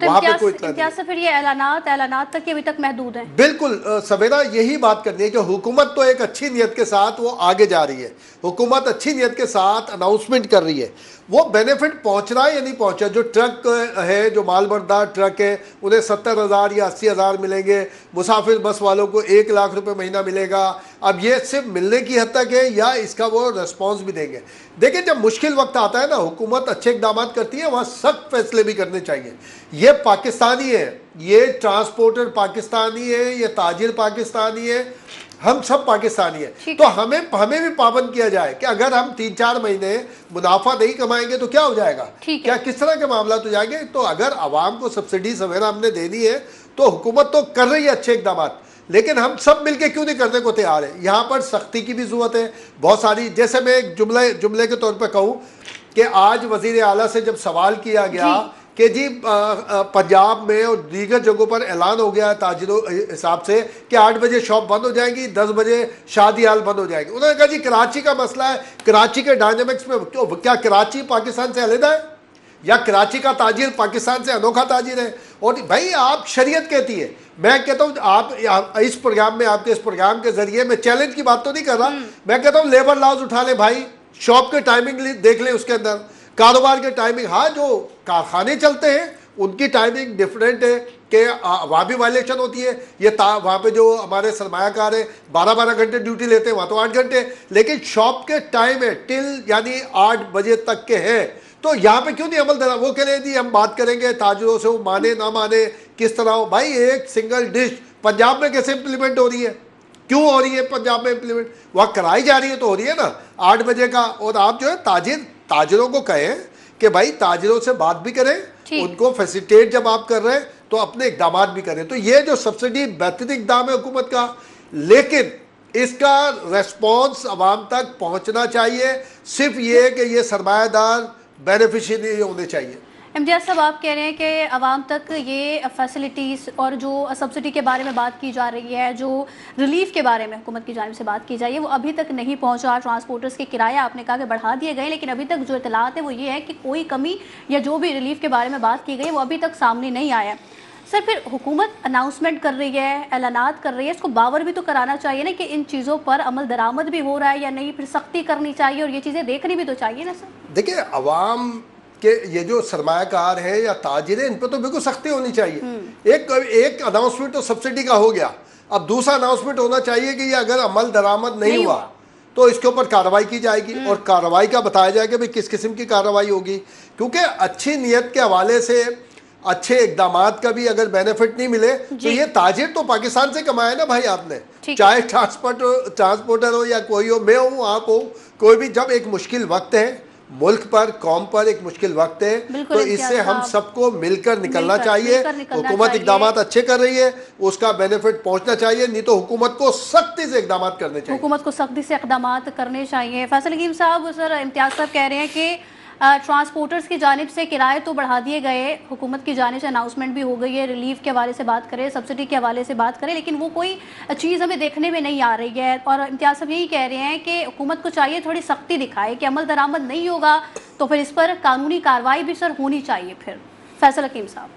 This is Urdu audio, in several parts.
وہاں پہ کوئی اطلاع نہیں ہے. امتیاز سے پھر یہ اعلانات تک ابھی تک محدود ہیں. بالکل سویرا یہی بات کرنی ہے کہ حکومت تو ایک اچھی نیت کے ساتھ وہ آگے جا رہی ہے, حکومت اچھی نیت کے ساتھ اناؤنسمنٹ کر رہی ہے, وہ بینیفٹ پہنچ رہا ہے یا نہیں پہنچا. جو ٹرک ہے, جو مال بردار ٹرک ہے, انہیں 70,000 یا 80,000 ملیں گے, مسافر بس والوں کو 1 لاکھ روپے مہینہ ملے گا. اب یہ صرف ملنے کی حد تک ہے یا اس کا وہ ریسپانس بھی دیں گے. دیکھیں جب مشکل وقت آتا ہے نا, حکومت اچھے اقدامات کرتی ہے, وہاں سخت فیصلے بھی کرنے چاہیے. یہ پاکستانی ہے, یہ ٹرانسپورٹر پاکستانی ہے, یہ تاجر پاکستانی ہے, ہم سب پاکستانی ہیں. تو ہمیں بھی پابند کیا جائے کہ اگر ہم 3-4 مہینے منافع نہیں کمائیں گے تو کیا ہو جائے گا, کیا کس طرح کے معاملات ہو جائیں گے. تو اگر عوام کو سبسڈی سویرا ہم نے دینی ہے تو حکومت تو کر رہی ہے اچھے اقدامات, لیکن ہم سب مل کے کیوں نہیں کرنے کو تیار ہیں. یہاں پر سختی کی بھی ضرورت ہے بہت ساری. جیسے میں ایک جملے کے طور پہ کہوں کہ آج وزیر اعلیٰ سے جب سوال کیا گیا کہ جی پنجاب میں اور دیگر جگہوں پر اعلان ہو گیا ہے تاجروں حساب سے کہ 8 بجے شاپ بند ہو جائیں گی, 10 بجے شادی ہال بند ہو جائے گی. انہوں نے کہا جی کراچی کا مسئلہ ہے, کراچی کے ڈائنامکس میں کیا کراچی پاکستان سے علیحدہ ہے یا کراچی کا تاجر پاکستان سے انوکھا تاجر ہے. اور بھائی آپ شریعت کہتی ہے, میں کہتا ہوں آپ اس پروگرام میں, آپ کے اس پروگرام کے ذریعے میں چیلنج کی بات تو نہیں کر رہا, میں کہتا ہوں لیبر لاز اٹھا لیں بھائی, شاپ کے ٹائمنگ دیکھ لیں, اس کے اندر کاروبار کے ٹائمنگ. ہاں جو کارخانے چلتے ہیں ان کی ٹائمنگ ڈفرینٹ ہے کہ وہاں بھی وائلیشن ہوتی ہے. یہ وہاں پہ جو ہمارے سرمایہ کار ہیں 12 گھنٹے ڈیوٹی لیتے ہیں, وہاں تو 8 گھنٹے, لیکن شاپ کے ٹائم ہے ٹل یعنی 8 بجے تک کے ہیں. تو یہاں پہ کیوں نہیں عمل درا, وہ کہہ رہے جی ہم بات کریں گے تاجروں سے, وہ مانے نہ مانے کس طرح ہو. بھائی ایک سنگل ڈش پنجاب میں کیسے امپلیمنٹ ہو رہی ہے, کیوں ہو رہی ہے پنجاب میں امپلیمنٹ, وہاں کرائی جا رہی ہے تو ہو رہی ہے نا 8 بجے کا. اور آپ جو ہے تاجروں کو کہیں کہ بھائی تاجروں سے بات بھی کریں, ان کو فیسیلیٹیٹ جب آپ کر رہے ہیں تو اپنے اقدامات بھی کریں. تو یہ جو سبسڈی بہترین اقدام ہے حکومت کا, لیکن اس کا ریسپانس عوام تک پہنچنا چاہیے. صرف یہ کہ یہ سرمایہ دار بینیفیشری ہونے چاہیے. امتیاز صاحب آپ کہہ رہے ہیں کہ عوام تک یہ فیسلٹیز اور جو سبسڈی کے بارے میں بات کی جا رہی ہے, جو ریلیف کے بارے میں حکومت کی جانب سے بات کی جائے, وہ ابھی تک نہیں پہنچا. ٹرانسپورٹرز کے کرایہ آپ نے کہا کہ بڑھا دیے گئے, لیکن ابھی تک جو اطلاعات ہیں وہ یہ ہے کہ کوئی کمی یا جو بھی ریلیف کے بارے میں بات کی گئی وہ ابھی تک سامنے نہیں آیا. سر پھر حکومت اناؤنسمنٹ کر رہی ہے, اعلانات کر رہی ہے, اس کو باور بھی تو کرانا چاہیے نا کہ ان چیزوں پر عمل درآمد بھی ہو رہا ہے یا نہیں, پھر سختی کرنی چاہیے اور یہ چیزیں دیکھنی بھی تو چاہیے نا سر. دیکھیں عوام کہ یہ جو سرمایہ کار ہیں یا تاجر ہیں ان پہ تو بالکل سختی ہونی چاہیے. ایک اناؤنسمنٹ تو سبسڈی کا ہو گیا, اب دوسرا اناؤنسمنٹ ہونا چاہیے کہ یہ اگر عمل درآمد نہیں ہوا تو اس کے اوپر کارروائی کی جائے گی, اور کارروائی کا بتایا جائے گا کس قسم کی کارروائی ہوگی. کیونکہ اچھی نیت کے حوالے سے اچھے اقدامات کا بھی اگر بینیفٹ نہیں ملے تو یہ تاجر تو پاکستان سے کمایا نا بھائی آپ نے, چاہے ٹرانسپورٹر ہو یا کوئی ہو, میں ہوں آپ ہو, کوئی بھی. جب ایک مشکل وقت ہے ملک پر, قوم پر ایک مشکل وقت ہے, تو اس سے ہم سب کو مل کر نکلنا چاہیے. حکومت اقدامات اچھے کر رہی ہے, اس کا بینیفٹ پہنچنا چاہیے, نہیں تو حکومت کو سختی سے اقدامات کرنے چاہیے. حکومت کو سختی سے اقدامات کرنے چاہیے. فیصل حکیم صاحب, سر امتیاز صاحب کہہ رہے ہیں کہ ٹرانسپورٹرز کی جانب سے کرائے تو بڑھا دیے گئے, حکومت کی جانب سے اناؤنسمنٹ بھی ہو گئی ہے, ریلیف کے حوالے سے بات کریں, سبسڈی کے حوالے سے بات کریں, لیکن وہ کوئی چیز ہمیں دیکھنے میں نہیں آ رہی ہے. اور امتیاز صاحب یہی کہہ رہے ہیں کہ حکومت کو چاہیے تھوڑی سختی دکھائے کہ عمل درآمد نہیں ہوگا تو پھر اس پر قانونی کارروائی بھی سر ہونی چاہیے. پھر فیصل حکیم صاحب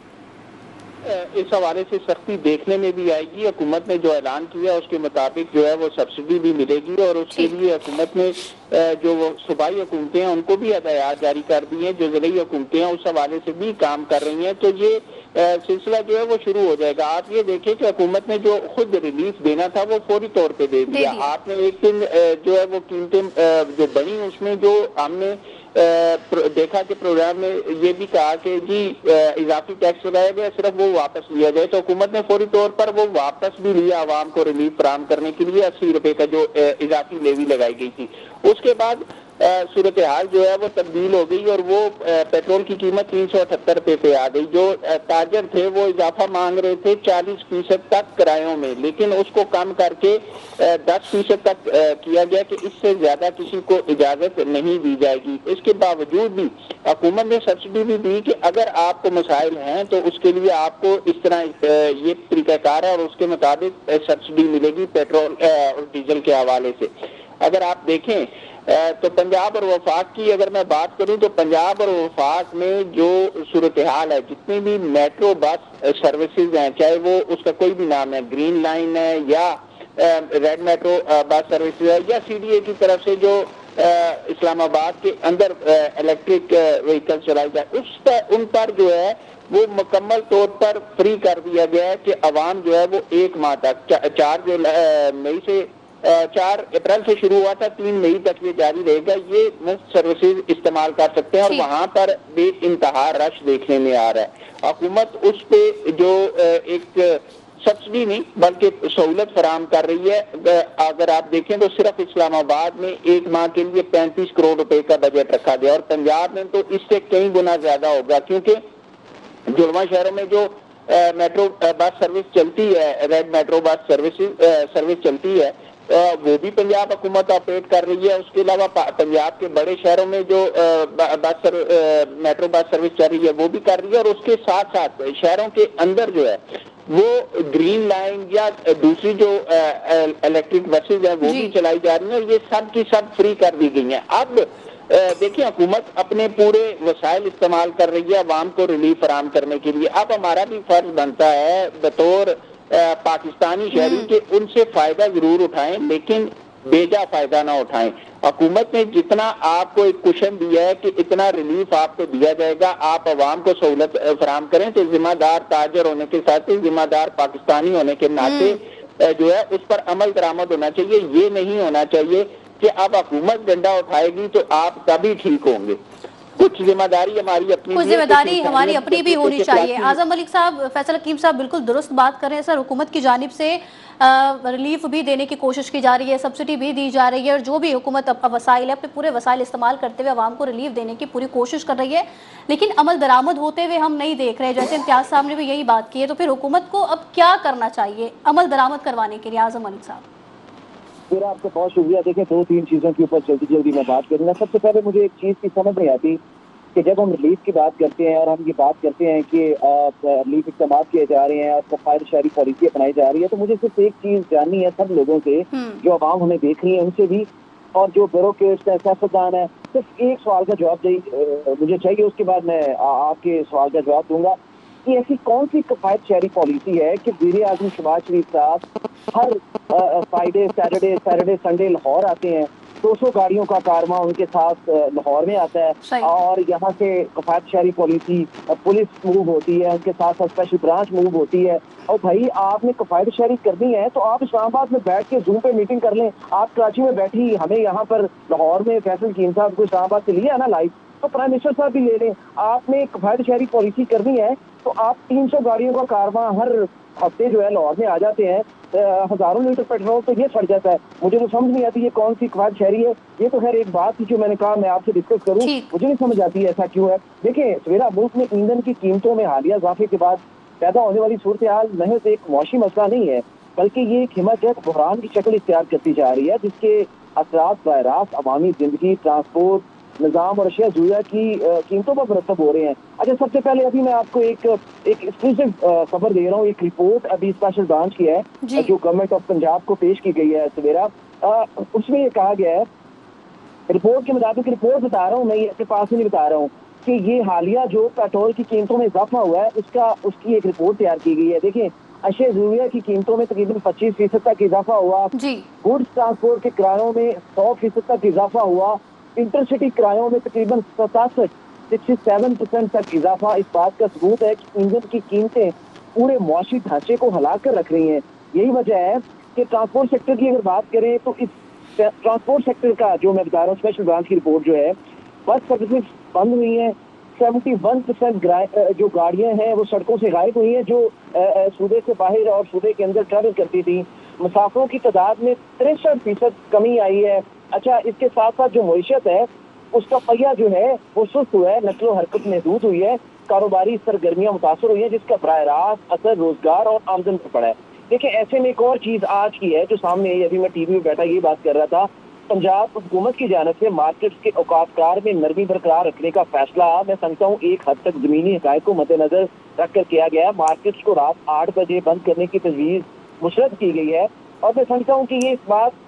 اس حوالے سے سختی دیکھنے میں بھی آئے گی. حکومت نے جو اعلان کیا اس کے مطابق جو ہے وہ سبسڈی بھی ملے گی, اور اس کے لیے حکومت نے جو صوبائی حکومتیں ہیں ان کو بھی ہدایات جاری کر دی ہیں, جو ضلعی حکومتیں ہیں اس حوالے سے بھی کام کر رہی ہیں. تو یہ سلسلہ جو ہے وہ شروع ہو جائے گا. آپ یہ دیکھیں کہ حکومت نے جو خود ریلیف دینا تھا وہ فوری طور پہ دے دیا. آپ نے ایک دن جو ہے وہ قیمتیں جو بڑی, اس میں جو ہم نے دیکھا کہ پروگرام میں یہ بھی کہا کہ جی اضافی ٹیکس لگایا گیا, صرف وہ واپس لیا جائے. تو حکومت نے فوری طور پر وہ واپس بھی لیا عوام کو ریلیف فراہم کرنے کے لیے. 80 روپے کا جو اضافی لیوی لگائی گئی تھی, اس کے بعد صورتحال جو ہے وہ تبدیل ہو گئی, اور وہ پیٹرول کی قیمت 378 روپے پہ آ گئی. جو تاجر تھے وہ اضافہ مانگ رہے تھے 40% تک کرایوں میں, لیکن اس کو کم کر کے 10% تک کیا گیا کہ اس سے زیادہ کسی کو اجازت نہیں دی جائے گی. اس کے باوجود بھی حکومت نے سبسڈی بھی دی کہ اگر آپ کو مسائل ہیں تو اس کے لیے آپ کو اس طرح یہ طریقہ کار ہے, اور اس کے مطابق سبسڈی ملے گی پیٹرول اور ڈیزل کے حوالے سے. اگر آپ دیکھیں تو پنجاب اور وفاق کی اگر میں بات کروں تو پنجاب اور وفاق میں جو صورتحال ہے، جتنی بھی میٹرو بس سروسز ہیں، چاہے وہ اس کا کوئی بھی نام ہے، گرین لائن ہے یا ریڈ میٹرو بس سروسز ہے، یا سی ڈی اے کی طرف سے جو اسلام آباد کے اندر الیکٹرک وہیکل چلائی جائے، ان پر جو ہے وہ مکمل طور پر فری کر دیا گیا ہے کہ عوام جو ہے وہ 1 ماہ تک 4 اپریل سے شروع ہوا تھا، 3 مئی تک یہ جاری رہے گا، یہ مفت سروسز استعمال کر سکتے ہیں، اور وہاں پر بے انتہا رش دیکھنے میں آ رہا ہے۔ حکومت اس پہ جو ایک سبسڈی نہیں بلکہ سہولت فراہم کر رہی ہے۔ اگر آپ دیکھیں تو صرف اسلام آباد میں 1 ماہ کے لیے 35 کروڑ روپے کا بجٹ رکھا گیا، اور پنجاب میں تو اس سے کئی گنا زیادہ ہوگا، کیونکہ جڑواں شہروں میں جو میٹرو بس سروس چلتی ہے، ریڈ میٹرو بس سروس چلتی ہے، وہ بھی پنجاب حکومت آپریٹ کر رہی ہے۔ اس کے علاوہ پنجاب کے بڑے شہروں میں جو میٹرو بس سروس چل رہی ہے وہ بھی کر رہی ہے، اور اس کے ساتھ ساتھ شہروں کے اندر جو ہے وہ گرین لائن یا دوسری جو الیکٹرک بسز ہیں وہ بھی چلائی جا رہی ہیں، اور یہ سب کی سب فری کر دی گئی ہیں۔ اب دیکھیں حکومت اپنے پورے وسائل استعمال کر رہی ہے عوام کو ریلیف فراہم کرنے کے لیے۔ اب ہمارا بھی فرض بنتا ہے بطور پاکستانی شہری کہ ان سے فائدہ ضرور اٹھائیں، لیکن بیجا فائدہ نہ اٹھائیں۔ حکومت نے جتنا آپ کو ایک کوشن دیا ہے کہ اتنا ریلیف آپ کو دیا جائے گا، آپ عوام کو سہولت فراہم کریں، تو ذمہ دار تاجر ہونے کے ساتھ ذمہ دار پاکستانی ہونے کے ناطے جو ہے اس پر عمل درآمد ہونا چاہیے۔ یہ نہیں ہونا چاہیے کہ اب حکومت ڈنڈا اٹھائے گی تو آپ تبھی ٹھیک ہوں گے۔ کچھ ذمہ داری ہماری اپنی کچھ ذمہ داری ہماری اپنی بھی ہونی چاہیے۔ اعظم ملک صاحب، فیصل حکیم صاحب بالکل درست بات کر رہے ہیں سر، حکومت کی جانب سے ریلیف بھی دینے کی کوشش کی جا رہی ہے، سبسڈی بھی دی جا رہی ہے، اور جو بھی حکومت وسائل ہے اپنے پورے وسائل استعمال کرتے ہوئے عوام کو ریلیف دینے کی پوری کوشش کر رہی ہے، لیکن عمل درآمد ہوتے ہوئے ہم نہیں دیکھ رہے۔ جیسے امتیاز صاحب نے بھی یہی بات کی ہے، تو پھر حکومت کو اب کیا کرنا چاہیے عمل درآمد کروانے کے لیے؟ اعظم ملک صاحب پھر آپ کو بہت شکریہ۔ دیکھیں 3 چیزوں کے اوپر جلدی میں بات کروں گا۔ سب سے پہلے مجھے ایک چیز کی سمجھ نہیں آتی کہ جب ہم ریلیف کی بات کرتے ہیں اور ہم یہ بات کرتے ہیں کہ ریلیف اقدامات کیے جا رہے ہیں اور کفایت شہری پالیسی اپنائی جا رہی ہے، تو مجھے صرف ایک چیز جاننی ہے سب لوگوں سے، جو عوام ہمیں دیکھ رہی ہے ان سے بھی، اور جو بیوروکریٹس ہیں، سیاستدان ہیں، صرف ایک سوال کا جواب مجھے چاہیے، اس کے بعد میں آپ کے سوال کا جواب دوں گا کہ ایسی کون سی کفایت شہری پالیسی ہے کہ وزیر اعظم شہباز شریف صاحب ہر فرائیڈے سیٹرڈے سنڈے لاہور آتے ہیں، 200 گاڑیوں کا کارواں ان کے ساتھ لاہور میں آتا ہے، اور یہاں سے کفایت شہری پالیسی پولیس موو ہوتی ہے، ان کے ساتھ ساتھ اسپیشل برانچ موو ہوتی ہے۔ اور بھائی آپ نے کفایت شہری کرنی ہے تو آپ اسلام آباد میں بیٹھ کے زوم پہ میٹنگ کر لیں۔ آپ کراچی میں بیٹھی، ہمیں یہاں پر لاہور میں فیصل حکیم صاحب کو اسلام آباد سے لیا نا لائیو، تو پرائم منسٹر صاحب بھی لے لیں۔ آپ نے کفایت شہری پالیسی کرنی ہے تو آپ 300 گاڑیوں کا کارواں ہر ہفتے جو ہے لاہور میں آ جاتے ہیں، ہزاروں لیٹر پیٹرول تو یہ پھٹ جاتا ہے۔ مجھے تو سمجھ نہیں آتی یہ کون سی کفایت شہری ہے۔ یہ تو خیر ایک بات تھی جو میں نے کہا میں آپ سے ڈسکس کروں، مجھے نہیں سمجھ آتی ہے ایسا کیوں ہے۔ دیکھیں سویرا ملک میں ایندھن کی قیمتوں میں حالیہ اضافے کے بعد پیدا ہونے والی صورتحال محض ایک معاشی مسئلہ نہیں ہے، بلکہ یہ ایک ہمت بحران کی شکل اختیار کرتی جا رہی ہے، جس کے اثرات براہ راست عوامی زندگی، ٹرانسپورٹ نظام اور اشیاء ضروریات کی قیمتوں پر مرتب ہو رہے ہیں۔ اچھا، سب سے پہلے ابھی میں آپ کو ایک ایکسکلوسیو خبر دے رہا ہوں، ایک رپورٹ ابھی اسپیشل برانچ کی ہے جو گورنمنٹ آف پنجاب کو پیش کی گئی ہے سویرا۔ اس میں یہ کہا گیا ہے، رپورٹ کے مطابق، رپورٹ بتا رہا ہوں میں، یہ اپنے پاس ہی نہیں بتا رہا ہوں، کہ یہ حالیہ جو پیٹرول کی قیمتوں میں اضافہ ہوا ہے اس کی ایک رپورٹ تیار کی گئی ہے۔ دیکھیں اشیاء ضروریہ کی قیمتوں میں تقریباً 25% تک اضافہ ہوا، گوڈس ٹرانسپورٹ کے کرایوں میں 100% تک اضافہ ہوا، انٹرسٹی کرایوں میں تقریباً 67% تک اضافہ۔ اس بات کا ثبوت ہے کہ ایندھن کی قیمتیں پورے معاشی ڈھانچے کو ہلا کر رکھ رہی ہیں۔ یہی وجہ ہے کہ ٹرانسپورٹ سیکٹر کی اگر بات کریں تو اس ٹرانسپورٹ سیکٹر کا جو میں بتا رہا ہوں اسپیشل برانچ کی رپورٹ جو ہے، بس سروسز بند ہوئی ہیں، 71% جو گاڑیاں ہیں وہ سڑکوں سے غائب ہوئی ہیں جو صوبے سے باہر اور صوبے کے اندر ٹریول کرتی تھی۔ مسافروں کی تعداد میں 63% کمی آئی ہے۔ اچھا، اس کے ساتھ ساتھ جو معیشت ہے اس کا پہیہ جو ہے وہ سست ہوا ہے، نقل و حرکت محدود ہوئی ہے، کاروباری سرگرمیاں متاثر ہوئی ہیں، جس کا براہ راست اثر روزگار اور آمدن پر پڑا ہے۔ دیکھیں ایسے میں ایک اور چیز آج کی ہے جو سامنے ہے، ابھی میں ٹی وی میں بیٹھا یہ بات کر رہا تھا، پنجاب حکومت کی جانب سے مارکیٹس کے اوقات کار میں نرمی برقرار رکھنے کا فیصلہ میں سمجھتا ہوں ایک حد تک زمینی حقائق کو مد نظر رکھ کر کیا گیا ہے۔ مارکیٹس کو رات 8 بجے بند کرنے کی تجویز مسرد کی گئی ہے، اور میں سمجھتا ہوں کہ یہ اس بات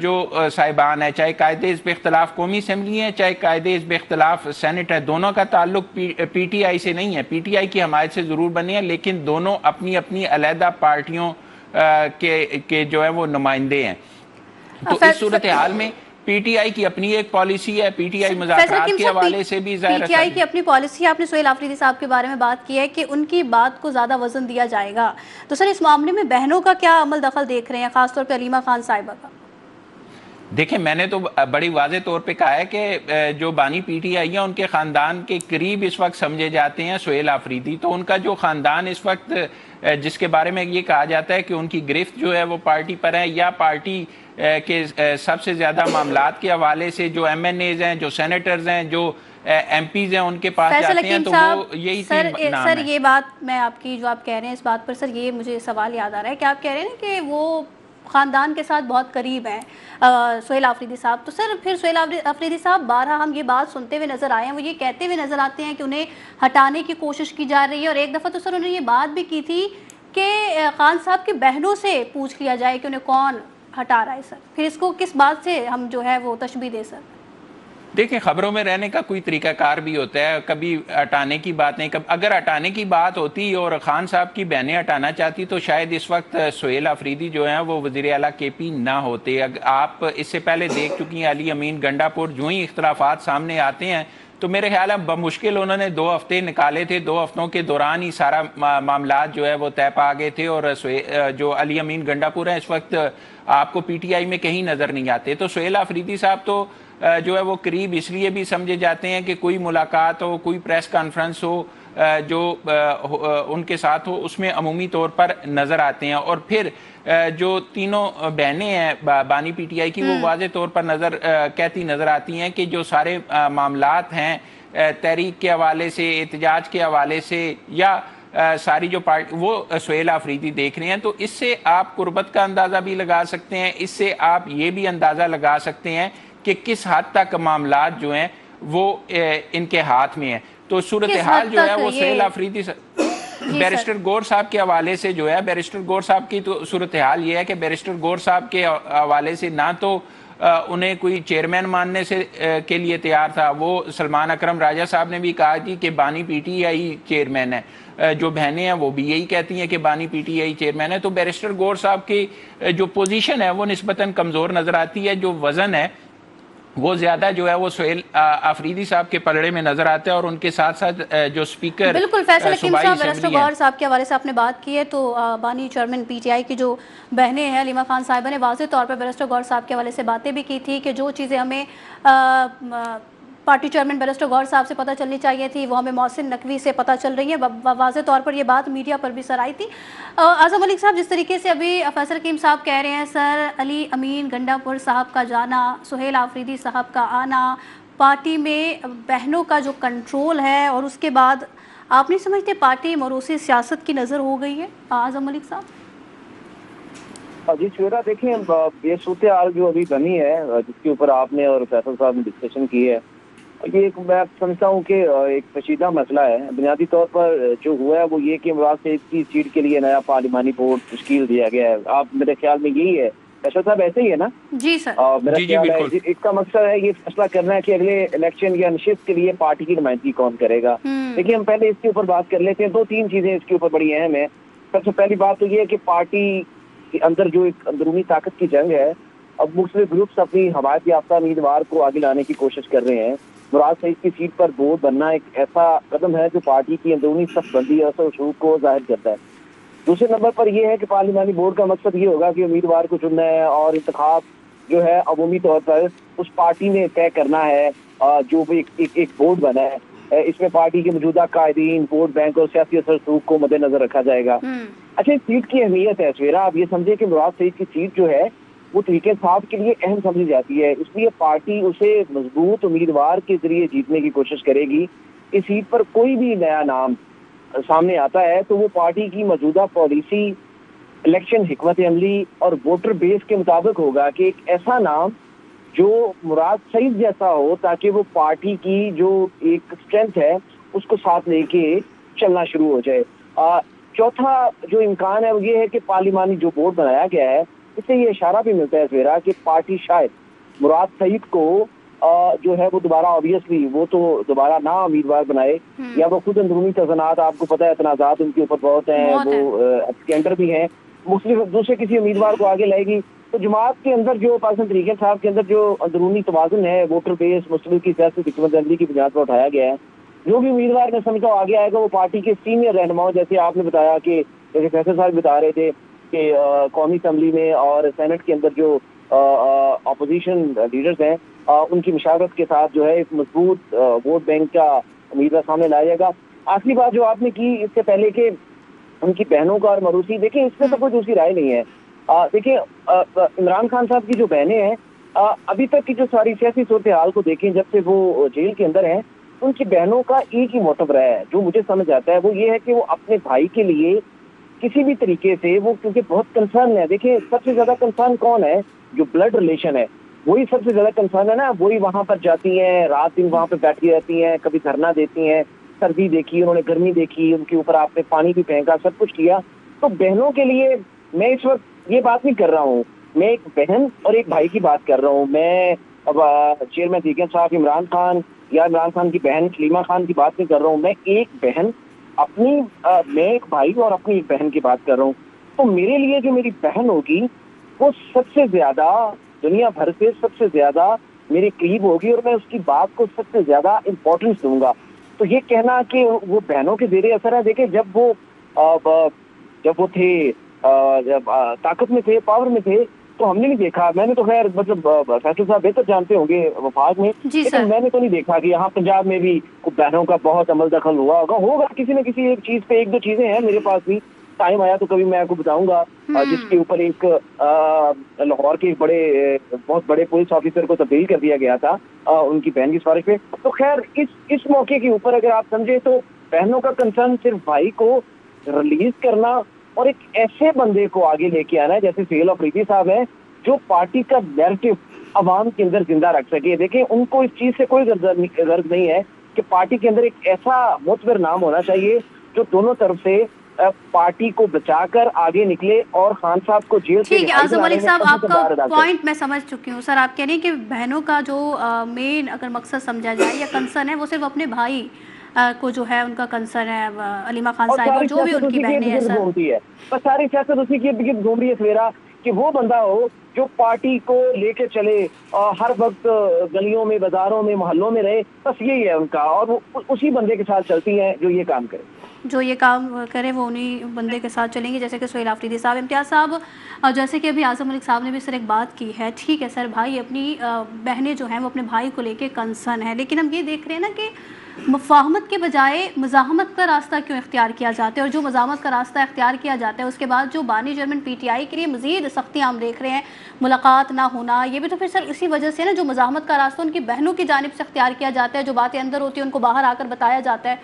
جو صاحبان ہیں, چاہے قائد حزب اختلاف قومی اسمبلی ہیں, چاہے قائد حزب اختلاف سینٹ ہے, دونوں کا تعلق پی ٹی آئی سے نہیں ہے. پی ٹی آئی کی حمایت سے ضرور بنے ہیں, لیکن دونوں اپنی اپنی علیحدہ پارٹیوں کے جو ہے وہ نمائندے ہیں. تو اس صورتحال میں پی ٹی آئی کی اپنی ایک پالیسی ہے, پی ٹی آئی مذاکرات کے حوالے سے بھی ظاہر پی ٹی آئی کی اپنی پالیسی ہے. آپ نے سہیل آفریدی صاحب کے بارے میں بات کی ہے کہ ان کی بات کو زیادہ وزن دیا جائے گا, تو سر اس معاملے میں بہنوں کا کیا عمل دخل دیکھ رہے ہیں, خاص طور پہ علیمہ خان صاحبہ کا؟ دیکھیں, میں نے تو بڑی واضح طور پہ کہا ہے کہ جو بانی پی ٹی آئی ہیں ان کے خاندان کے قریب اس وقت سمجھے جاتے ہیں سہیل آفریدی. تو ان کا جو خاندان اس وقت جس کے بارے میں یہ کہا جاتا ہے کہ ان کی گرفت جو ہے وہ پارٹی پر ہے, یا پارٹی کے سب سے زیادہ معاملات کے حوالے سے جو ایم این ایز ہیں, جو سینیٹرز ہیں, جو ایم پیز ہیں, ان کے پاس جاتے ہیں, تو وہ یہی تین نام ہیں. سر یہ بات میں آپ کی جو آپ کہہ رہے ہیں اس بات پر سر یہ مجھے سوال یاد آ رہا ہے کہ آپ کہہ رہے ہیں کہ وہ خاندان کے ساتھ بہت قریب ہیں سہیل آفریدی صاحب. تو سر پھر سہیل آفریدی صاحب بارہا ہم یہ بات سنتے ہوئے نظر آئے ہیں, وہ یہ کہتے ہوئے نظر آتے ہیں کہ انہیں ہٹانے کی کوشش کی جا رہی ہے, اور ایک دفعہ تو سر انہوں نے یہ بات بھی کی تھی کہ خان صاحب کی بہنوں سے پوچھ لیا جائے کہ انہیں کون ہٹا رہا ہے. سر پھر اس کو کس بات سے ہم جو ہے وہ تشبیہ دیں سر؟ دیکھیں, خبروں میں رہنے کا کوئی طریقہ کار بھی ہوتا ہے, کبھی ہٹانے کی بات نہیں. اگر ہٹانے کی بات ہوتی اور خان صاحب کی بہنیں ہٹانا چاہتی تو شاید اس وقت سہیل آفریدی جو ہیں وہ وزیر اعلیٰ کے پی نہ ہوتے. آپ اس سے پہلے دیکھ چکی ہیں علی امین گنڈا پور, جو ہی اختلافات سامنے آتے ہیں تو میرے خیال ہے بمشکل انہوں نے 2 ہفتے نکالے تھے, 2 ہفتوں کے دوران ہی سارا معاملات جو ہے وہ طے پا گئے تھے. اور جو علی امین گنڈا پور ہیں اس وقت آپ کو پی ٹی آئی میں کہیں نظر نہیں آتے. تو سہیل آفریدی صاحب تو جو ہے وہ قریب اس لیے بھی سمجھے جاتے ہیں کہ کوئی ملاقات ہو, کوئی پریس کانفرنس ہو جو ان کے ساتھ ہو, اس میں عمومی طور پر نظر آتے ہیں. اور پھر جو تینوں بہنیں ہیں بانی پی ٹی آئی کی, وہ واضح طور پر کہتی نظر آتی ہیں کہ جو سارے معاملات ہیں تحریک کے حوالے سے, احتجاج کے حوالے سے, یا ساری جو پارٹی وہ سہیل آفریدی دیکھ رہے ہیں. تو اس سے آپ قربت کا اندازہ بھی لگا سکتے ہیں, اس سے آپ یہ بھی اندازہ لگا سکتے ہیں کہ کس حد تک معاملات جو ہیں وہ ان کے ہاتھ میں ہیں. تو صورتحال جو ہے وہ سہیل آفریدی بیرسٹر گور صاحب کے حوالے سے جو ہے, بیرسٹر گور صاحب کی تو صورتحال یہ ہے کہ بیرسٹر گور صاحب کے حوالے سے نہ تو انہیں کوئی چیئرمین ماننے سے کے لیے تیار تھا. وہ سلمان اکرم راجہ صاحب نے بھی کہا تھی کہ بانی پی ٹی آئی چیئرمین ہے, جو بہنیں ہیں وہ بھی یہی کہتی ہیں کہ بانی پی ٹی آئی چیئرمین ہے. تو بیرسٹر گور صاحب کی جو پوزیشن ہے وہ نسبتاً کمزور نظر آتی ہے, جو وزن ہے وہ زیادہ جو ہے وہ سہیل آفریدی صاحب کے پلڑے میں نظر آتا ہے. اور ان کے ساتھ ساتھ جو سپیکر بالکل فیصل حکیم صاحب, بیرسٹر گور صاحب کے حوالے سے آپ نے بات کی ہے, تو بانی چیئرمین پی ٹی آئی کی جو بہنیں ہیں علیمہ خان صاحبہ نے واضح طور پر بیرسٹر گور صاحب کے حوالے سے باتیں بھی کی تھی کہ جو چیزیں ہمیں پارٹی چیئرمین بیرسٹر گور صاحب سے پتہ چلنی چاہیے تھی وہ ہمیں محسن نقوی سے پتہ چل رہی ہیں. واضح طور پر یہ بات میڈیا پر بھی سر آئی تھی. اعظم ملک صاحب, جس طریقے سے ابھی فیصل حکیم صاحب کہہ رہے ہیں سر, علی امین گنڈا پور صاحب کا جانا, سہیل آفریدی صاحب کا آنا, پارٹی میں بہنوں کا جو کنٹرول ہے, اور اس کے بعد آپ نہیں سمجھتے پارٹی موروثی سیاست کی نظر ہو گئی ہے اعظم ملک صاحب؟ جی شعرا, دیکھیں یہ صورتحال جو ابھی بنی ہے جس کے اوپر آپ نے اور فیصل صاحب نے ڈسکشن کی ہے, یہ ایک میں سمجھتا ہوں کہ ایک پیچیدہ مسئلہ ہے. بنیادی طور پر جو ہوا ہے وہ یہ کہ مراد سعید کی سیٹ کے لیے نیا پارلیمانی بورڈ تشکیل دیا گیا ہے. آپ میرے خیال میں یہی ہے فیصل صاحب, ایسے ہی ہے نا؟ جی سر. میرا خیال ہے اس کا مقصد ہے یہ فیصلہ کرنا ہے کہ اگلے الیکشن یا نشست کے لیے پارٹی کی نمائندگی کون کرے گا. دیکھیے ہم پہلے اس کے اوپر بات کر لیتے ہیں. 2-3 چیزیں اس کے اوپر بڑی اہم ہیں. سب سے پہلی بات تو یہ ہے کہ پارٹی کے اندر جو ایک اندرونی طاقت کی جنگ ہے, اب مختلف گروپس اپنی حمایت یافتہ امیدوار کو آگے لانے کی کوشش کر رہے ہیں. مراد سعید کی سیٹ پر بورڈ بننا ایک ایسا قدم ہے جو پارٹی کی اندرونی صف بندی اور اثر و رسوخ کو ظاہر کرتا ہے. دوسرے نمبر پر یہ ہے کہ پارلیمانی بورڈ کا مقصد یہ ہوگا کہ امیدوار کو چننا ہے اور انتخاب جو ہے عمومی طور پر اس پارٹی نے طے کرنا ہے. جو بھی ایک بورڈ بنا ہے اس میں پارٹی کے موجودہ قائدین, ووٹ بینک اور سیاسی اثر و رسوخ کو مد نظر رکھا جائے گا. اچھا, اس سیٹ کی اہمیت ہے سویرا, آپ یہ سمجھے کہ مراد سعید کی سیٹ جو ہے وہ طریقہ انصاف کے لیے اہم سمجھی جاتی ہے. اس لیے پارٹی اسے مضبوط امیدوار کے ذریعے جیتنے کی کوشش کرے گی. اس سیٹ پر کوئی بھی نیا نام سامنے آتا ہے تو وہ پارٹی کی موجودہ پالیسی, الیکشن حکمت عملی اور ووٹر بیس کے مطابق ہوگا کہ ایک ایسا نام جو مراد سعید جیسا ہو, تاکہ وہ پارٹی کی جو ایک اسٹرینتھ ہے اس کو ساتھ لے کے چلنا شروع ہو جائے. چوتھا جو امکان ہے وہ یہ ہے کہ پارلیمانی جو بورڈ بنایا گیا ہے اس سے یہ اشارہ بھی ملتا ہے سویرا کہ پارٹی شاید مراد سعید کو جو ہے وہ دوبارہ آبویسلی وہ تو دوبارہ نہ امیدوار بنائے، یا وہ خود اندرونی تنازعات، آپ کو پتہ ہے تنازعات ان کے اوپر بہت ہیں، وہ اسکینڈر بھی ہیں، مختلف دوسرے کسی امیدوار کو آگے لائے گی. تو جماعت کے اندر جو پارسن طریقے صاحب کے اندر جو اندرونی توازن ہے، ووٹر بیس مستقبل کی سیاسی حکمت عملی کی بنیاد پر اٹھایا گیا ہے، جو بھی امیدوار میں سمجھتا ہوں آگے آئے گا وہ پارٹی کے سینئر رہنماؤں، جیسے آپ نے بتایا کہ جیسے فیصل صاحب بتا رہے تھے کہ قومی اسمبلی میں اور سینٹ کے اندر جو اپوزیشن لیڈرز ہیں ان کی مشاورت کے ساتھ جو ہے ایک مضبوط ووٹ بینک کا امیدوار سامنے لایا جائے گا. آخری بات جو آپ نے کی اس سے پہلے کہ ان کی بہنوں کا اور مروسی، دیکھیں اس میں تو کوئی دوسری رائے نہیں ہے. دیکھیں عمران خان صاحب کی جو بہنیں ہیں ابھی تک کی جو ساری سیاسی صورتحال کو دیکھیں جب سے وہ جیل کے اندر ہیں، ان کی بہنوں کا ایک ہی موٹو رہا ہے جو مجھے سمجھ آتا ہے، وہ یہ ہے کہ وہ اپنے بھائی کے لیے کسی بھی طریقے سے وہ کیونکہ بہت کنسرن ہے. دیکھیں سب سے زیادہ کنسرن کون ہے؟ جو بلڈ ریلیشن ہے وہی سب سے زیادہ کنسرن ہے نا. وہی وہاں پر جاتی ہیں، رات دن وہاں پہ بیٹھی رہتی ہیں، کبھی دھرنا دیتی ہیں، سردی دیکھی انہوں نے، گرمی دیکھی، ان کے اوپر آپ نے پانی بھی پھینکا، سب کچھ کیا. تو بہنوں کے لیے میں اس وقت یہ بات نہیں کر رہا ہوں، میں ایک بہن اور ایک بھائی کی بات کر رہا ہوں. میں اب چیئرمین دیگر صاحب عمران خان یا عمران خان کی بہن سلیمہ خان کی بات نہیں کر رہا ہوں، میں ایک بہن اپنی میں ایک بھائی اور اپنی ایک بہن کی بات کر رہا ہوں. تو میرے لیے جو میری بہن ہوگی وہ سب سے زیادہ دنیا بھر سے سب سے زیادہ میرے قریب ہوگی اور میں اس کی بات کو سب سے زیادہ امپورٹنس دوں گا. تو یہ کہنا کہ وہ بہنوں کے زیر اثر ہے، دیکھیں جب وہ تھے طاقت میں تھے، پاور میں تھے، تو ہم نے نہیں دیکھا، میں نے تو خیر مطلب فیصل صاحب بہتر جانتے ہوں گے وفاق میں، لیکن میں نے تو نہیں دیکھا کہ یہاں پنجاب میں بھی بہنوں کا بہت عمل دخل ہوگا کسی نہ کسی ایک چیز پہ. ایک دو چیزیں ہیں میرے پاس بھی، ٹائم آیا تو کبھی میں آپ کو بتاؤں گا، جس کے اوپر ایک لاہور کے بہت بڑے پولیس آفیسر کو تبدیل کر دیا گیا تھا ان کی بہن کی سفارش پہ. تو خیر اس موقع کے اوپر اگر آپ سمجھے تو بہنوں کا کنسرن صرف بھائی کو ریلیز کرنا اور ایک ایسے بندے کو آگے لے کے آنا ہے جیسے سہیل افریدی صاحب ہیں جو پارٹی کا نیریٹو عوام کے اندر زندہ رکھ سکے. دیکھیں ان کو اس چیز سے کوئی غرض نہیں ہے کہ پارٹی کے اندر ایک ایسا معتبر نام ہونا چاہیے جو دونوں طرف سے پارٹی کو بچا کر آگے نکلے اور خان صاحب کو جیل سے ٹھیک ہے. اعظم ملک صاحب آپ کا پوائنٹ میں سمجھ چکی ہوں. سر آپ کہہ رہے ہیں کہ بہنوں کا جو مین اگر مقصد سمجھا جائے یا کنسرن ہے وہ صرف اپنے بھائی کو جو ہے ان کا کنسرن ہے، علیمہ خان صاحب اور جو بھی ان کی بہنیں ہیں سر. بس ساری سیاست اسی کی ارد گرد گھوم رہی ہے سویرا کہ وہ بندہ ہو جو پارٹی کو لے کے چلے، ہر وقت گلیوں میں، بازاروں میں، محلوں میں رہے، بس یہی ہے ان کا، اور وہ اسی بندے کے ساتھ چلتی ہیں جو یہ کام کرے. جو یہ کام کرے وہ انہی بندے کے ساتھ چلیں گے، جیسے کہ سہیل آفریدی صاحب. امتیاز صاحب، جیسے کہ ابھی اعظم ملک صاحب نے بھی سر ایک بات کی ہے، ٹھیک ہے سر، بھائی اپنی بہنیں جو ہیں وہ اپنے بھائی کو لے کے کنسرن ہے، لیکن ہم یہ دیکھ رہے ہیں نا کہ مفاہمت کے بجائے مزاحمت کا راستہ کیوں اختیار کیا جاتا ہے، اور جو مزاحمت کا راستہ اختیار کیا جاتا ہے اس کے بعد جو بانی چیئرمین پی ٹی آئی کے لیے مزید سختیاں ہم دیکھ رہے ہیں، ملاقات نہ ہونا، یہ بھی تو پھر سر اسی وجہ سے نا جو مزاحمت کا راستہ ان کی بہنوں کی جانب سے اختیار کیا جاتا ہے، جو باتیں اندر ہوتی ہیں ان کو باہر آ کر بتایا جاتا ہے.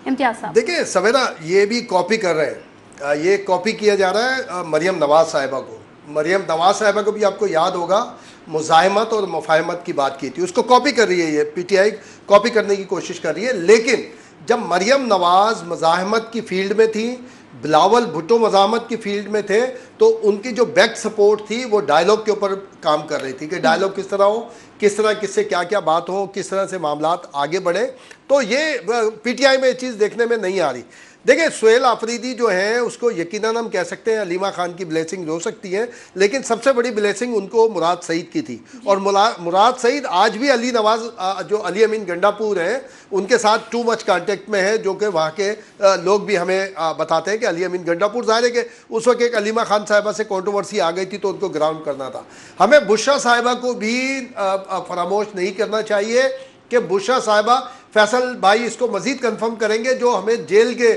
امتیاز صاحب دیکھیں سویرا، یہ بھی کاپی کر رہے ہیں، یہ کاپی کیا جا رہا ہے مریم نواز صاحبہ کو. مریم نواز صاحبہ کو بھی آپ کو یاد ہوگا مزاحمت اور مفاہمت کی بات کی تھی، اس کو کاپی کر رہی ہے، یہ پی ٹی آئی کاپی کرنے کی کوشش کر رہی ہے. لیکن جب مریم نواز مزاحمت کی فیلڈ میں تھی، بلاول بھٹو مزاحمت کی فیلڈ میں تھے، تو ان کی جو بیک سپورٹ تھی وہ ڈائلاگ کے اوپر کام کر رہی تھی کہ ڈائلاگ کس طرح ہو، کس طرح کس سے کیا کیا بات ہو، کس طرح سے معاملات آگے بڑھے. تو یہ پی ٹی آئی میں یہ چیز دیکھنے میں نہیں آ رہی. دیکھیں سہیل آفریدی جو ہیں اس کو یقیناً ہم کہہ سکتے ہیں علیمہ خان کی بلیسنگ ہو سکتی ہے، لیکن سب سے بڑی بلیسنگ ان کو مراد سعید کی تھی. اور مراد سعید آج بھی علی نواز جو علی امین گنڈا پور ہیں ان کے ساتھ ٹو مچ کانٹیکٹ میں ہے، جو کہ وہاں کے لوگ بھی ہمیں بتاتے ہیں کہ علی امین گنڈا پور ظاہر ہے کہ اس وقت ایک علیمہ خان صاحبہ سے کنٹروورسی آ گئی تھی تو ان کو گراؤنڈ کرنا تھا. ہمیں بشرا صاحبہ کو بھی فراموش نہیں کرنا چاہیے کہ بشرا صاحبہ، فیصل بھائی اس کو مزید کنفرم کریں گے، جو ہمیں جیل کے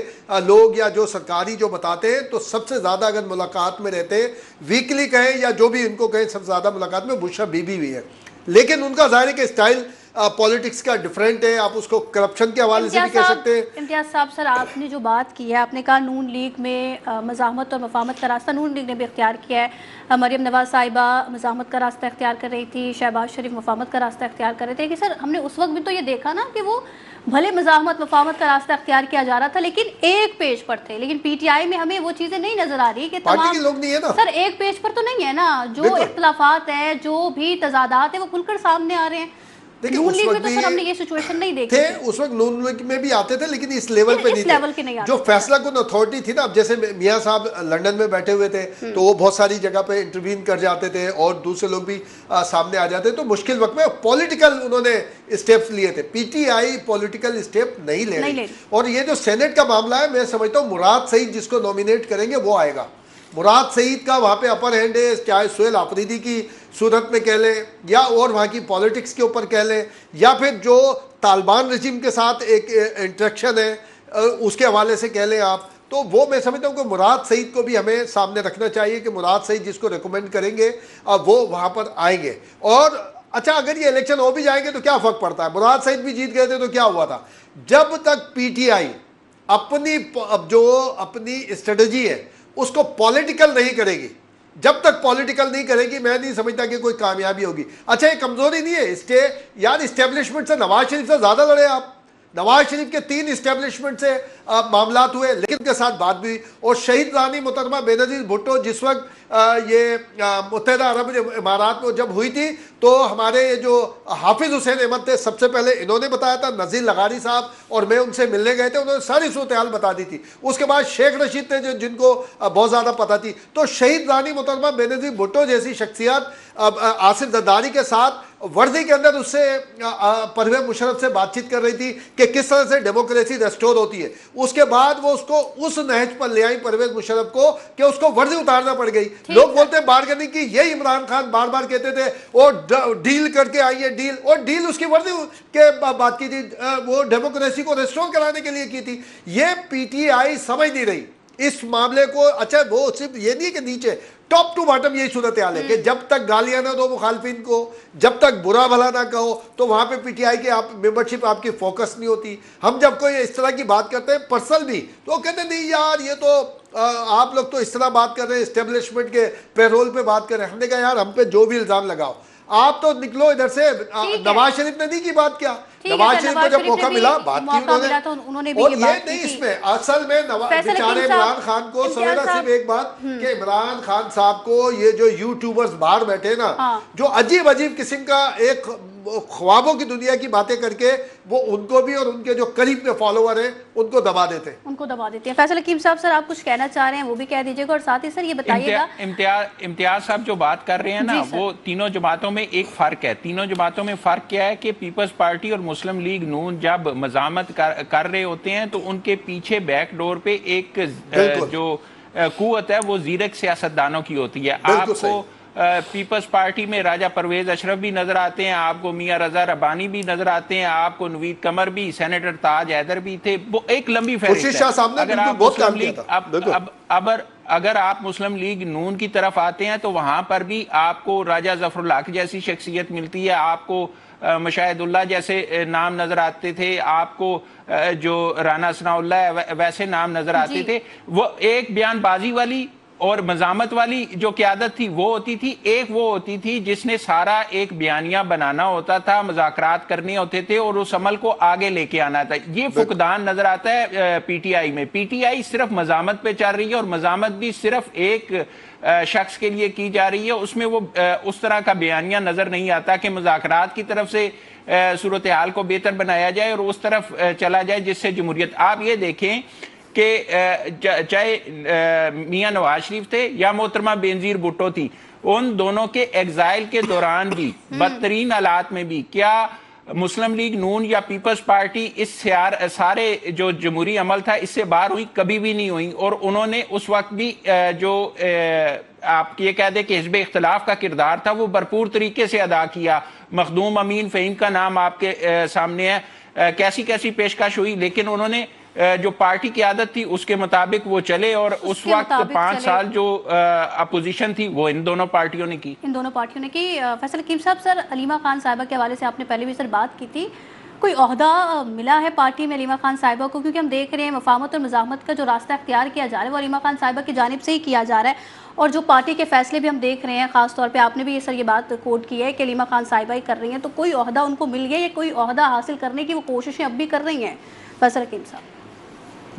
لوگ یا جو سرکاری جو بتاتے ہیں تو سب سے زیادہ اگر ملاقات میں رہتے ہیں، ویکلی کہیں یا جو بھی ان کو کہیں، سب سے زیادہ ملاقات میں بشرا بی بی بھی ہے. لیکن ان کا ظاہر ہے کہ اسٹائل پالیٹکس کا ڈفرینٹ ہے, آپ اس کو کرپشن کے حوالے سے بھی کہہ سکتے ہیں. امتیاز صاحب سر آپ نے جو بات کی ہے, آپ نے کہا نون لیگ میں مزاحمت اور مفاہمت کا راستہ نون لیگ نے بھی اختیار کیا ہے, مریم نواز صاحبہ مزاحمت کا راستہ اختیار کر رہی تھی, شہباز شریف مفاہمت کا راستہ اختیار کر رہے تھے, کہ سر ہم نے اس وقت بھی تو یہ دیکھا نا کہ وہ بھلے مزاحمت مفاہمت کا راستہ اختیار کیا جا رہا تھا لیکن ایک پیج پر تھے, لیکن پی ٹی آئی میں ہمیں وہ چیزیں نہیں نظر آ رہی کہ پارٹی کے لوگ نہیں ہے نا سر ایک پیج پر تو نہیں ہے نا, جو اختلافات ہیں جو بھی تضادات ہیں وہ کھل کر سامنے آ رہے ہیں. نون لیگ میں تو سر ہم نے یہ سچویشن نہیں دیکھی تھے, اس وقت نون لیگ میں بھی آتے تھے لیکن اس لیول پہ نہیں تھے. جو فیصلہ کن اتھارٹی تھی نا, اب جیسے میاں صاحب لنڈن میں بیٹھے ہوئے تھے تو وہ بہت ساری جگہ پہ انٹروین کر جاتے تھے اور دوسرے لوگ بھی سامنے آ جاتے, تو مشکل وقت میں پولیٹیکل انہوں نے اسٹیپس لیے تھے. P T I political step نہیں لے رہی. اور یہ جو سینٹ کا معاملہ ہے, میں سمجھتا ہوں مراد سعید جس کو نومینیٹ کریں گے وہ آئے گا. مراد سعید کا وہاں پہ اپر ہینڈ ہے, چاہے سہیل آفریدی کی صورت میں کہہ لیں یا اور وہاں کی پالیٹکس کے اوپر کہہ لیں, یا پھر جو طالبان رجیم کے ساتھ ایک انٹریکشن ہے اس کے حوالے سے کہہ لیں آپ, تو وہ میں سمجھتا ہوں کہ مراد سعید کو بھی ہمیں سامنے رکھنا چاہیے کہ مراد سعید جس کو ریکمینڈ کریں گے وہ وہاں پر آئیں گے. اور اچھا اگر یہ الیکشن ہو بھی جائیں گے تو کیا فرق پڑتا ہے, مراد سعید بھی جیت گئے تھے تو کیا ہوا تھا. جب تک پی ٹی آئی اپنی اسٹریٹجی ہے اس کو پولیٹیکل نہیں کرے گی, جب تک پولیٹیکل نہیں کرے گی میں نہیں سمجھتا کہ کوئی کامیابی ہوگی. اچھا یہ کمزوری نہیں ہے یار, اسٹیبلشمنٹ سے نواز شریف سے زیادہ لڑے آپ. نواز شریف کے 3 اسٹیبلشمنٹ سے معاملات ہوئے لیکن ان کے ساتھ بات بھی, اور شہید رانی محترمہ بینظیر بھٹو جس وقت یہ متحدہ عرب امارات میں جب ہوئی تھی تو ہمارے جو حافظ حسین احمد تھے سب سے پہلے انہوں نے بتایا تھا, نذیر لغاری صاحب اور میں ان سے ملنے گئے تھے, انہوں نے ساری صورتحال بتا دی تھی. اس کے بعد شیخ رشید تھے جن کو بہت زیادہ پتہ تھی. تو شہید رانی محترمہ بینظیر بھٹو جیسی شخصیت آصف زرداری کے ساتھ وردی کے اندر اس سے پرویز مشرف سے بات چیت کر رہی تھی کہ کس طرح سے ڈیموکریسی ریسٹور ہوتی ہے. اس کے بعد وہ اس کو اس نہج پر لے آئی پرویز مشرف کو کہ اس کو وردی اتارنا پڑ گئی. لوگ بولتے ہیں بارگننگ کی, یہی عمران خان بار بار کہتے تھے اور ڈیل کر کے آئیے ڈیل, اور ڈیل اس کی وردی کے بات کی تھی, وہ ڈیموکریسی کو ریسٹور کرانے کے لیے کی تھی. یہ پی ٹی آئی سمجھ نہیں رہی اس معاملے کو. اچھا وہ صرف یہ نہیں کہ نیچے ٹاپ ٹو باٹم یہی صورتحال ہے کہ جب تک گالیاں نہ دو مخالفین کو, جب تک برا بھلا نہ کہو تو وہاں پہ پی ٹی آئی کی ممبرشپ آپ کی فوکس نہیں ہوتی. ہم جب کوئی اس طرح کی بات کرتے ہیں پرسنل بھی تو کہتے ہیں نہیں یار یہ تو آپ لوگ تو اس طرح بات کر رہے ہیں, اسٹیبلشمنٹ کے پیرول پہ بات کر رہے ہیں. ہم نے کہا یار ہم پہ جو بھی الزام لگاؤ آپ تو نکلو ادھر سے. نواز شریف نے نہیں کی بات, کیا نواز شریف کو جب موقع ملا بات کی انہوں نے. اور یہ نہیں اس میں اصل میں بیچارے عمران خان کو سویرا صرف ایک بات کہ عمران خان صاحب کو یہ جو یوٹیوبرز باہر بیٹھے نا جو عجیب عجیب قسم کا ایک خوابوں کی دنیا کی باتیں کر کے وہ ان کو بھی اور ان کے جو قریب کے فالوور ہیں ان کو دبا دیتے ہیں. فیصل حکیم صاحب سر آپ کچھ کہنا چاہ رہے ہیں وہ بھی کہہ دیجیے گا, اور ساتھ ہی سر یہ بتائیے گا امتیاز صاحب جو بات کر رہے ہیں نا وہ تینوں جماعتوں میں ایک فرق ہے. تینوں جماعتوں میں فرق کیا ہے کہ پیپلز پارٹی اور مسلم لیگ نون جب مزاحمت کر رہے ہوتے ہیں تو ان کے پیچھے بیک ڈور پہ ایک جو قوت ہے وہ زیرک سیاستدانوں کی ہوتی ہے. آپ کو پیپلز پارٹی میں راجہ پرویز اشرف بھی نظر آتے ہیں, آپ کو میاں رضا ربانی بھی نظر آتے ہیں, آپ کو نوید قمر بھی, سینیٹر تاج حیدر بھی تھے. وہ ایک لمبی فہرست ہے. اگر آپ مسلم لیگ نون کی طرف آتے ہیں تو وہاں پر بھی آپ کو راجہ ظفر الحق جیسی شخصیت ملتی ہے, آپ کو مشاہد اللہ جیسے نام نظر آتے تھے, آپ کو جو رانا ثناء اللہ ویسے نام نظر آتے تھے. وہ ایک بیان بازی والی اور مزاحمت والی جو قیادت تھی وہ ہوتی تھی, ایک وہ ہوتی تھی جس نے سارا ایک بیانیہ بنانا ہوتا تھا, مذاکرات کرنے ہوتے تھے اور اس عمل کو آگے لے کے آنا تھا. یہ فقدان نظر آتا ہے پی ٹی آئی میں. پی ٹی آئی صرف مزاحمت پہ چل رہی ہے اور مزاحمت بھی صرف ایک شخص کے لیے کی جا رہی ہے. اس میں وہ اس طرح کا بیانیہ نظر نہیں آتا کہ مذاکرات کی طرف سے صورتحال کو بہتر بنایا جائے اور اس طرف چلا جائے جس سے جمہوریت. آپ یہ دیکھیں کہ چاہے میاں نواز شریف تھے یا محترمہ بینظیر بھٹو تھی, ان دونوں کے ایگزائل کے دوران بھی بدترین حالات میں بھی کیا مسلم لیگ نون یا پیپلز پارٹی اس سارے جو جمہوری عمل تھا اس سے باہر ہوئی؟ کبھی بھی نہیں ہوئی. اور انہوں نے اس وقت بھی جو آپ یہ کہہ دیں کہ حزب اختلاف کا کردار تھا وہ بھرپور طریقے سے ادا کیا. مخدوم امین فہیم کا نام آپ کے سامنے ہے, کیسی کیسی پیشکش ہوئی لیکن انہوں نے جو پارٹی کی عادت تھی اس کے مطابق وہ چلے، اور اس وقت 5 سال جو اپوزیشن تھی وہ ان دونوں پارٹیوں نے کی. فیصل حکیم صاحب، سر علیمہ خان صاحبہ کے حوالے سے آپ نے پہلے بھی سر بات کی تھی، کوئی عہدہ ملا ہے پارٹی میں علیمہ خان صاحبہ کو؟ کیونکہ ہم دیکھ رہے ہیں مفاہمت اور مزاحمت کا جو راستہ اختیار کیا جا رہا ہے وہ علیمہ خان صاحبہ کی جانب سے ہی کیا جا رہا ہے، اور جو پارٹی کے فیصلے بھی ہم دیکھ رہے ہیں، خاص طور پہ آپ نے بھی یہ بات کوٹ کی ہے کہ علیمہ خان صاحبہ ہی کر رہی ہیں، تو کوئی عہدہ ان کو مل گیا یا کوئی عہدہ حاصل کرنے کی وہ کوششیں اب بھی کر رہی ہیں فیصل حکیم صاحب؟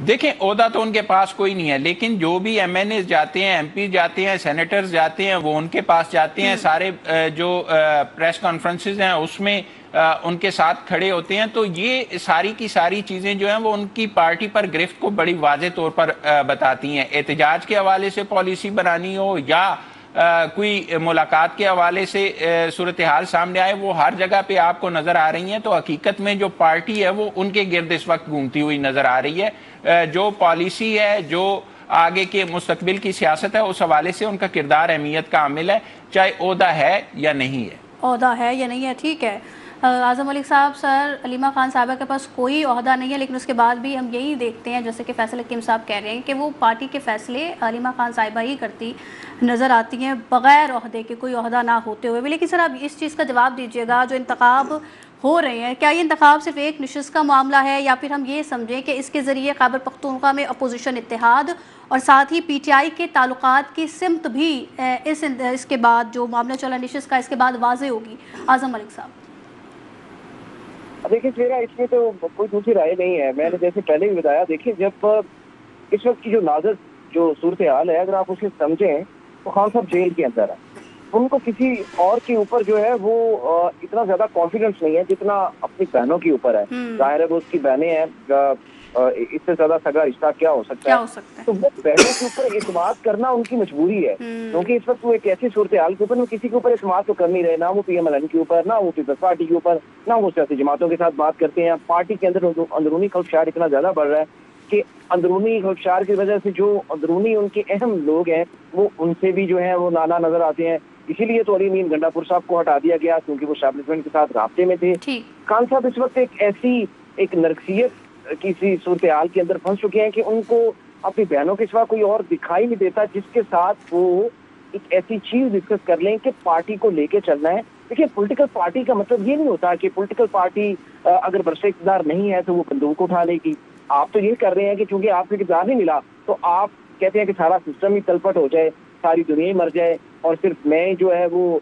دیکھیں، عہدہ تو ان کے پاس کوئی نہیں ہے، لیکن جو بھی ایم این ایز جاتے ہیں، ایم پی جاتے ہیں، سینیٹرز جاتے ہیں، وہ ان کے پاس جاتے ہیں، سارے جو پریس کانفرنسز ہیں اس میں ان کے ساتھ کھڑے ہوتے ہیں. تو یہ ساری کی ساری چیزیں جو ہیں وہ ان کی پارٹی پر گرفت کو بڑی واضح طور پر بتاتی ہیں. احتجاج کے حوالے سے پالیسی بنانی ہو یا کوئی ملاقات کے حوالے سے صورتحال سامنے آئے، وہ ہر جگہ پہ آپ کو نظر آ رہی ہیں. تو حقیقت میں جو پارٹی ہے وہ ان کے گرد اس وقت گھومتی ہوئی نظر آ رہی ہے. جو پالیسی ہے، جو آگے کے مستقبل کی سیاست ہے، اس حوالے سے ان کا کردار اہمیت کا عامل ہے، چاہے عہدہ ہے یا نہیں ہے. عہدہ ہے یا نہیں ہے، ٹھیک ہے. اعظم ملک صاحب، سر علیمہ خان صاحبہ کے پاس کوئی عہدہ نہیں ہے، لیکن اس کے بعد بھی ہم یہی دیکھتے ہیں جیسے کہ فیصل حکیم صاحب کہہ رہے ہیں کہ وہ پارٹی کے فیصلے علیمہ خان صاحبہ ہی کرتی نظر آتی ہیں بغیر عہدے کے، کوئی عہدہ نہ ہوتے ہوئے بھی. لیکن سر آپ اس چیز کا جواب دیجیے گا، جو انتخاب ہو رہے ہیں، کیا یہ انتخاب صرف ایک نشست کا معاملہ ہے، یا پھر ہم یہ سمجھیں کہ اس کے ذریعے خیبر پختونخوا میں اپوزیشن اتحاد اور ساتھ ہی پی ٹی آئی کے تعلقات کی سمت بھی اس کے بعد جو معاملہ چلا نشست کا، اس کے بعد واضح ہوگی؟ اعظم ملک صاحب. دیکھیں میرا اس میں تو کوئی دوسری رائے نہیں ہے. میں نے جیسے پہلے بھی بتایا، دیکھیں جب اس وقت کی جو نازک جو صورتحال ہے، اگر آپ اسے سمجھیں تو خان صاحب جیل کے اندر ہے. ان کو کسی اور کے اوپر جو ہے وہ اتنا زیادہ کانفیڈنس نہیں ہے جتنا اپنی بہنوں کے اوپر ہے. ظاہر ہے وہ اس کی بہنیں ہیں، اس سے زیادہ سگا رشتہ کیا ہو سکتا ہے؟ تو وہ بہنوں کے اوپر اعتماد کرنا ان کی مجبوری ہے، کیونکہ اس وقت وہ ایک ایسی صورتحال کے اوپر وہ کسی کے اوپر اعتماد تو کر نہیں رہے، نہ وہ پی ایم ایل این کے اوپر، نہ وہ پیپلز پارٹی کے اوپر، نہ وہ سیاسی جماعتوں کے ساتھ بات کرتے ہیں. پارٹی کے اندر اندرونی خلفشار اتنا زیادہ بڑھ رہا ہے کہ اندرونی خلفشار کی وجہ سے جو اندرونی ان کے اہم لوگ ہیں وہ ان سے بھی جو ہے وہ نانا نظر آتے ہیں. اسی لیے تو علی امین گنڈاپور صاحب کو ہٹا دیا گیا، کیونکہ وہ اسٹیبلشمنٹ کے ساتھ رابطے میں تھے. خان صاحب اس وقت ایک نرکسیت کی سی صورتحال کے اندر پھنس چکے ہیں کہ ان کو اپنی بہنوں کے سوا کوئی اور دکھائی نہیں دیتا جس کے ساتھ وہ ایک ایسی چیز ڈسکس کر لیں کہ پارٹی کو لے کے چلنا ہے. دیکھیے، پولیٹیکل پارٹی کا مطلب یہ نہیں ہوتا کہ پولیٹیکل پارٹی اگر برسر اقتدار نہیں ہے تو وہ بندوق اٹھا لے گی. آپ تو یہ کر رہے ہیں کہ چونکہ آپ کو اقتدار نہیں ملا تو آپ کہتے ہیں کہ سارا سسٹم ہی تلپٹ ہو جائے، ساری دنیا ہی مر جائے، اور صرف میں جو ہے وہ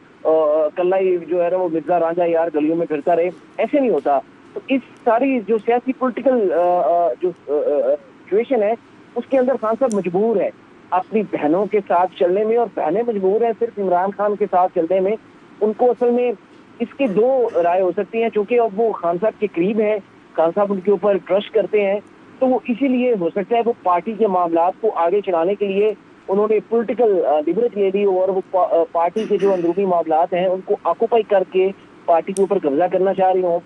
کلّا ہی جو ہے وہ مرزا رانجھا یار گلیوں میں پھرتا رہے. ایسے نہیں ہوتا. تو اس ساری جو سیاسی پولیٹیکل جو سچویشن ہے اس کے اندر خان صاحب مجبور ہے اپنی بہنوں کے ساتھ چلنے میں، اور بہنیں مجبور ہیں صرف عمران خان کے ساتھ چلنے میں. ان کو اصل میں اس کی دو رائے ہو سکتی ہیں، چونکہ اب وہ خان صاحب کے قریب ہیں، خان صاحب ان کے اوپر ٹرسٹ کرتے ہیں، تو وہ اسی لیے ہو سکتا ہے وہ پارٹی کے معاملات کو آگے چلانے کے لیے انہوں نے پولیٹیکل لیوریج لے لی، اور وہ پارٹی کے جو اندرونی معاملات ہیں ان کو آکوپائی کر کے پارٹی کے اوپر قبضہ کرنا چاہ رہی ہوں.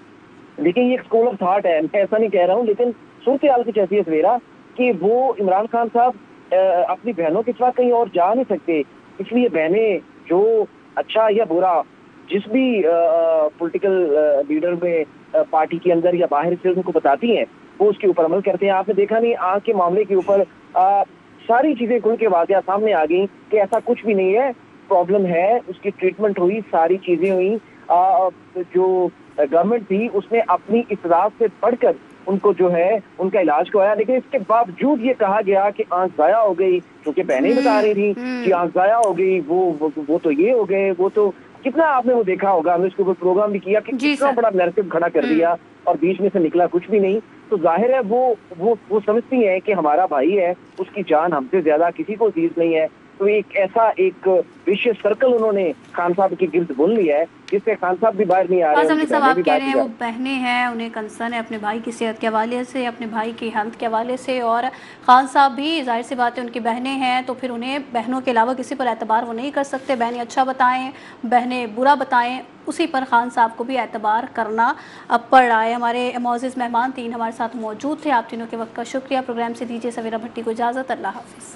لیکن یہ ایک اسکول آف تھاٹ ہے، میں ایسا نہیں کہہ رہا ہوں، لیکن صورتحال کچھ ایسی ہے سویرا کہ وہ عمران خان صاحب اپنی بہنوں کے ساتھ کہیں اور جا نہیں سکتے. اس لیے بہنیں جو اچھا یا برا جس بھی پولیٹیکل لیڈر میں پارٹی کے اندر یا باہر سے ان کو بتاتی ہیں وہ اس کے اوپر عمل کرتے ہیں. آپ نے دیکھا نہیں، آگ کے معاملے کے اوپر ساری چیزیں کھل کے واقعہ سامنے آ گئی کہ ایسا کچھ بھی نہیں ہے، پرابلم ہے، اس کی ٹریٹمنٹ ہوئی، ساری چیزیں ہوئی. جو گورنمنٹ تھی اس نے اپنی اطلاعات سے پڑھ کر ان کو جو ہے ان کا علاج کروایا، لیکن اس کے باوجود یہ کہا گیا کہ آنکھ ضائع ہو گئی، کیونکہ بہنیں بتا رہی تھی کہ آنکھ ضائع ہو گئی، وہ تو یہ ہو گئے، وہ تو کتنا آپ نے وہ دیکھا ہوگا، ہم نے اس کے اوپر پروگرام بھی کیا کہ کتنا بڑا نیریٹو کھڑا کر دیا اور بیچ میں سے نکلا کچھ بھی نہیں. تو ظاہر ہے وہ سمجھتی ہیں کہ ہمارا بھائی ہے، اس کی جان ہم سے زیادہ کسی کو عزیز نہیں ہے. تو ایک ویشیس سرکل انہوں نے خان صاحب کے گرد بن لیا ہے جس سے خان صاحب بھی باہر نہیں آ رہے ہیں. صاحب آپ کہہ رہے ہیں وہ بہنیں ہیں، انہیں کنسرن ہے اپنے بھائی کی صحت کے حوالے سے، اپنے بھائی کی ہیلتھ کے حوالے سے، اور خان صاحب بھی ظاہر سی بات ہے ان کی بہنیں ہیں تو پھر انہیں بہنوں کے علاوہ کسی پر اعتبار وہ نہیں کر سکتے. بہنیں اچھا بتائیں، بہنیں برا بتائیں، اسی پر خان صاحب کو بھی اعتبار کرنا پڑ رہا ہے. ہمارے معزز مہمان 3 ہمارے ساتھ موجود تھے. آپ تینوں کے وقت کا شکریہ. پروگرام سے دیجیے سویرا بھٹی کو اجازت. اللہ حافظ.